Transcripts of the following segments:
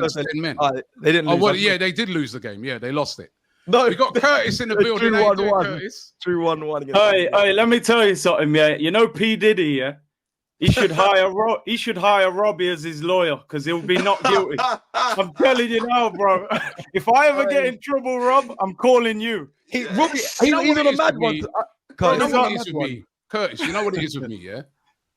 against 10 men. They didn't lose. Oh, well, yeah, they did lose the game. Yeah, they lost it. No, we got Curtis in the building. 2-1-1. 2-1-1. Hey, let me tell you something, yeah. You know P. Diddy, yeah? He should hire Robbie as his lawyer because he'll be not guilty. I'm telling you now, bro. If I ever get in trouble, Rob, I'm calling you. He's on a mad one. Curtis, you know what it is with me? Curtis, you know what it is with me, yeah?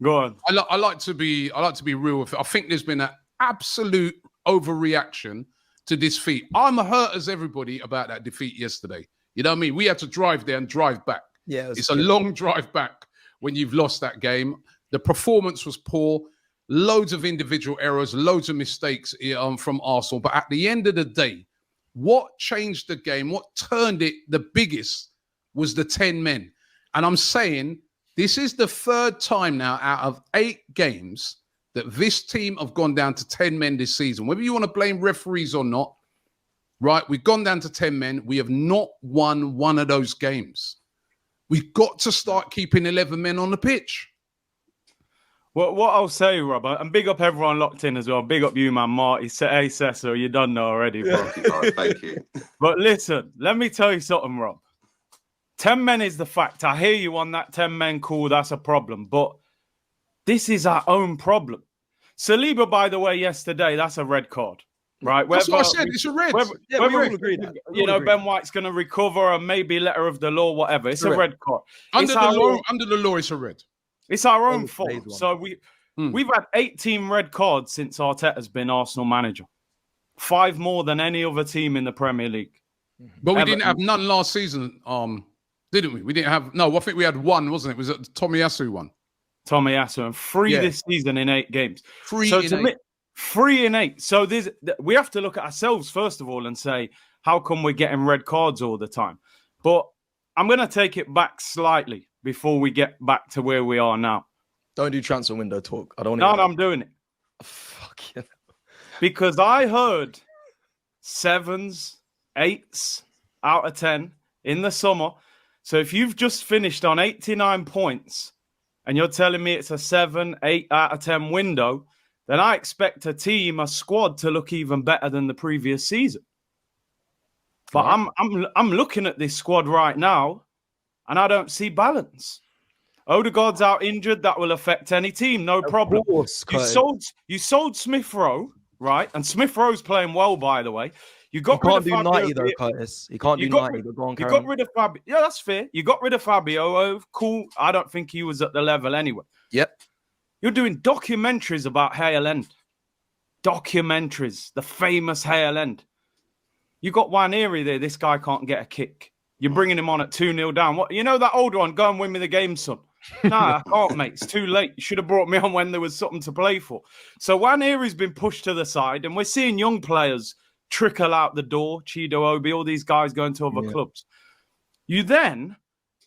Go on. I like to be real with it. I think there's been an absolute overreaction to this defeat. I'm hurt as everybody about that defeat yesterday. You know what I mean? We had to drive there and drive back. Yeah, it's a long drive back when you've lost that game. The performance was poor. Loads of individual errors, loads of mistakes from Arsenal. But at the end of the day, what changed the game, what turned it the biggest was the 10 men. And I'm saying this is the third time now out of 8 games that this team have gone down to 10 men this season. Whether you want to blame referees or not, right? We've gone down to 10 men. We have not won one of those games. We've got to start keeping 11 men on the pitch. Well, what I'll say, Rob, and big up everyone locked in as well. Big up you, man, Marty. Hey, Cecil, you done know already, bro. Thank you. But listen, let me tell you something, Rob. 10 men is the fact. I hear you on that 10 men call. That's a problem. But this is our own problem. Saliba, by the way, yesterday, that's a red card, right? That's what I said. It's a red. We all agree that. Ben White's going to recover and maybe letter of the law, whatever. It's a red card. Under the law, it's a red. It's our own fault. So we've had 18 red cards since Arteta's been Arsenal manager. 5 more than any other team in the Premier League. But we didn't have none last season, didn't we? We didn't have... No, I think we had 1, wasn't it? Was it Tomiyasu one? Tomiyasu, and 3 this season in 8 games. 3 in 8. So we have to look at ourselves, first of all, and say, how come we're getting red cards all the time? But I'm going to take it back slightly before we get back to where we are now. Don't do transfer window talk. I don't. No, I'm doing it. Fuck yeah. Because I heard 7s, 8s out of 10 in the summer. So if you've just finished on 89 points and you're telling me it's a 7, 8 out of 10 window, then I expect a squad to look even better than the previous season. But I'm looking at this squad right now, and I don't see balance. Odegaard's out injured. That will affect any team. No problem. Of course, you sold Smith Rowe, right? And Smith Rowe's playing well, by the way. You can't do 90 though, Curtis. He can't do 90. You got rid of Fabio. Yeah, that's fair. You got rid of Fabio. Oh, cool. I don't think he was at the level anyway. Yep. You're doing documentaries about Hale End. Documentaries. The famous Hale End. You got Nwaneri there. This guy can't get a kick. You're bringing him on at 2-0 down. What? You know that old one? Go and win me the game, son. Nah, I can't, mate. It's too late. You should have brought me on when there was something to play for. So Nwaneri's been pushed to the side, and we're seeing young players trickle out the door. Chido Obi, all these guys going to other clubs. You then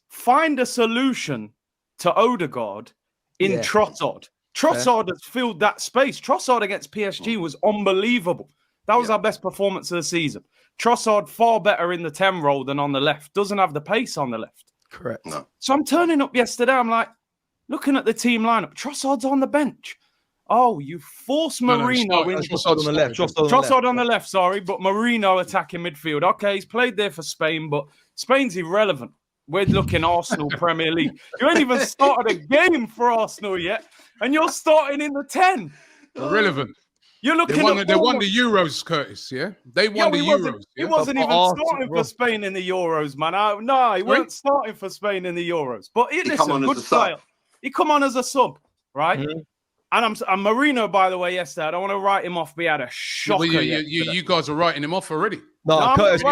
find a solution to Odegaard in Trossard. Trossard has filled that space. Trossard against PSG was unbelievable. That was our best performance of the season. Trossard far better in the 10 role than on the left. Doesn't have the pace on the left. Correct. No. So I'm turning up yesterday. I'm like, looking at the team lineup. Trossard's on the bench. Oh, you force Marino in. Trossard on the left. Trossard on the left, sorry. But Marino attacking midfield. Okay, he's played there for Spain, but Spain's irrelevant. We're looking Arsenal Premier League. You ain't even started a game for Arsenal yet, and you're starting in the 10. Irrelevant. You're looking they won the Euros, Curtis, yeah? They won the Euros. He wasn't even starting for Spain in the Euros, man. No, he weren't starting for Spain in the Euros. But listen, good player. He come on as a sub, right? Mm-hmm. And Marino, by the way, yesterday, I don't want to write him off, but he had a shocker. You guys are writing him off already. No, Curtis,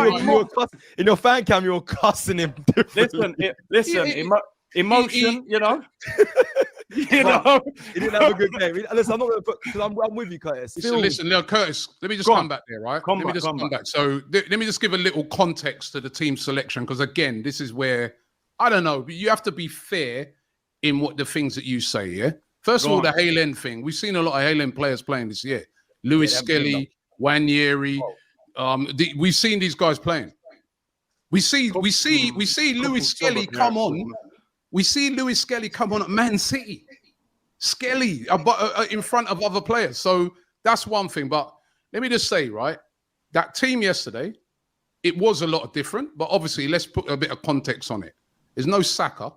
in your fan cam, you're cussing him differently. Listen, emotion, you know. He didn't have a good game. Listen, I'm not going to put, because I'm with you, Curtis. Listen, now, Curtis, let me just come back there, right? Let me just come back. So let me just give a little context to the team selection, because again, this is where, I don't know, but you have to be fair in what the things that you say, yeah? First of all, the Hale End thing. We've seen a lot of Hale End players playing this year. Lewis Skelly, Nwaneri. We've seen these guys playing. We see Lewis Skelly come on. We see Lewis Skelly come on at Man City. Skelly in front of other players. So that's one thing. But let me just say, right, that team yesterday, it was a lot different, but obviously let's put a bit of context on it. There's no Saka,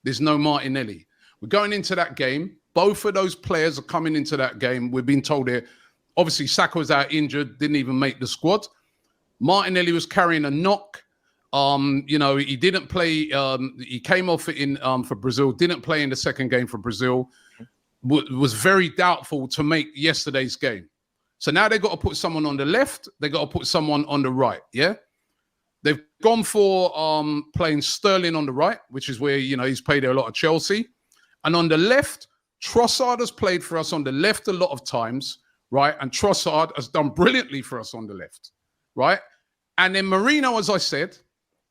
there's no Martinelli. We're going into that game. Both of those players are coming into that game. We've been told here, obviously Saka was out injured, didn't even make the squad. Martinelli was carrying a knock. You know, he didn't play. He came off it in for Brazil, didn't play in the second game for Brazil. Was very doubtful to make yesterday's game. So now they've got to put someone on the left. They've got to put someone on the right, yeah? They've gone for playing Sterling on the right, which is where, you know, he's played there a lot of Chelsea. And on the left, Trossard has played for us on the left a lot of times, right? And Trossard has done brilliantly for us on the left, right? And then Marino, as I said,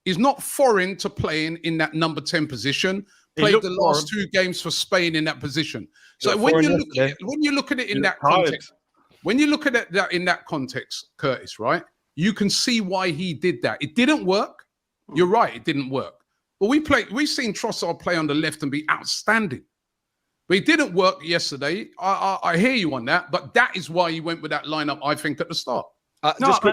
is not foreign to playing in that number 10 position. Played the last 2 games for Spain in that position. So when you look at it in that context, when you look at it in that context, Curtis, right? You can see why he did that. It didn't work. You're right, it didn't work. But we've seen Trossard play on the left and be outstanding. But it didn't work yesterday. I hear you on that, but that is why he went with that lineup, I think, at the start. Just the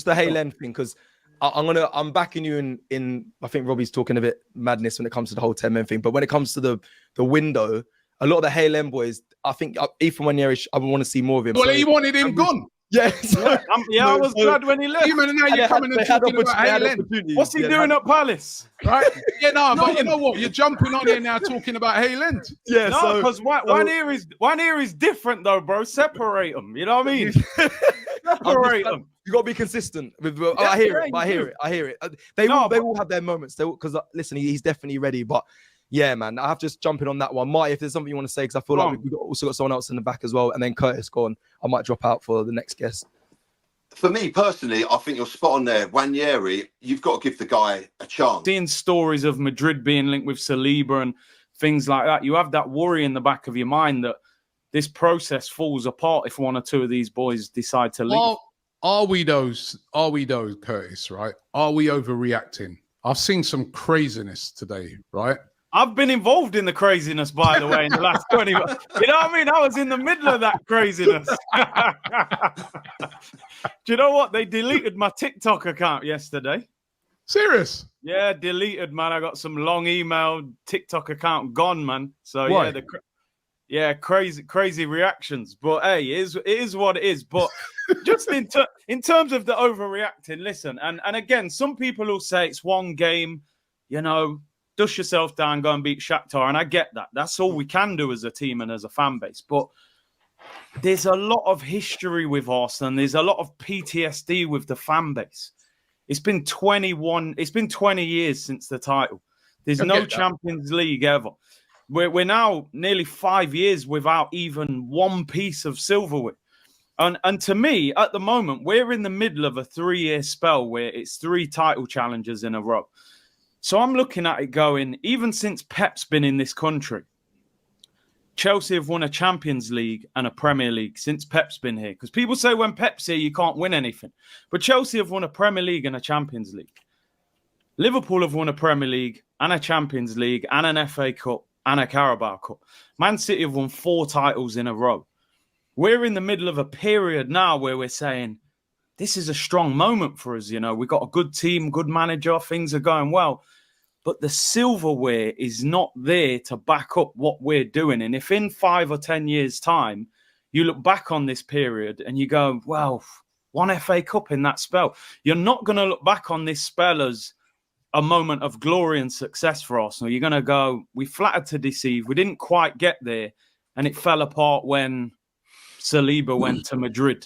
Haaland thing, because I'm backing you in. I think Robbie's talking a bit madness when it comes to the whole 10-man thing. But when it comes to the window, a lot of the Haaland boys, I think Ethan Wanyeri, I would want to see more of him. Well, he wanted him gone. Yeah, I was glad when he left. Even now you're coming and talking about Haaland. What's he doing at Palace? Right? Yeah, but you know what? You're jumping on here now talking about Haaland. Yeah, no, because one ear is different though, bro. Separate them. You know what I mean? Separate them. You got to be consistent. I hear it. They will have their moments. Because listen, he's definitely ready. But yeah, man, I have to just jump in on that one. Marty, if there's something you want to say, because I feel like we've also got someone else in the back as well. And then Curtis, go on. I might drop out for the next guest. For me personally, I think you're spot on there. Wanyeri, you've got to give the guy a chance. Seeing stories of Madrid being linked with Saliba and things like that, you have that worry in the back of your mind that this process falls apart if 1 or 2 of these boys decide to leave. Are we those, Curtis, right? Are we overreacting? I've seen some craziness today, right? I've been involved in the craziness, by the way, in the last 20 months. You know what I mean? I was in the middle of that craziness. Do you know what? They deleted my TikTok account yesterday. Serious? Yeah, deleted, man. I got some long email, TikTok account gone, man. So, why? Crazy reactions. But, hey, it is what it is. But just in terms of the overreacting, listen, and again, some people will say it's one game, you know, dust yourself down, go and beat Shakhtar. And I get that. That's all we can do as a team and as a fan base. But there's a lot of history with Arsenal. And there's a lot of PTSD with the fan base. It's been 20 years since the title. There's no Champions League ever. We're now nearly 5 years without even one piece of silverware. And to me, at the moment, we're in the middle of a 3-year spell where it's 3 title challenges in a row. So I'm looking at it going, even since Pep's been in this country, Chelsea have won a Champions League and a Premier League since Pep's been here. Because people say when Pep's here, you can't win anything. But Chelsea have won a Premier League and a Champions League. Liverpool have won a Premier League and a Champions League and an FA Cup and a Carabao Cup. Man City have won 4 titles in a row. We're in the middle of a period now where we're saying, this is a strong moment for us. You know, we've got a good team, good manager, things are going well. But the silverware is not there to back up what we're doing. And if in 5 or 10 years' time, you look back on this period and you go, well, 1 FA Cup in that spell, you're not going to look back on this spell as a moment of glory and success for Arsenal. You're going to go, we flattered to deceive. We didn't quite get there. And it fell apart when Saliba went to Madrid.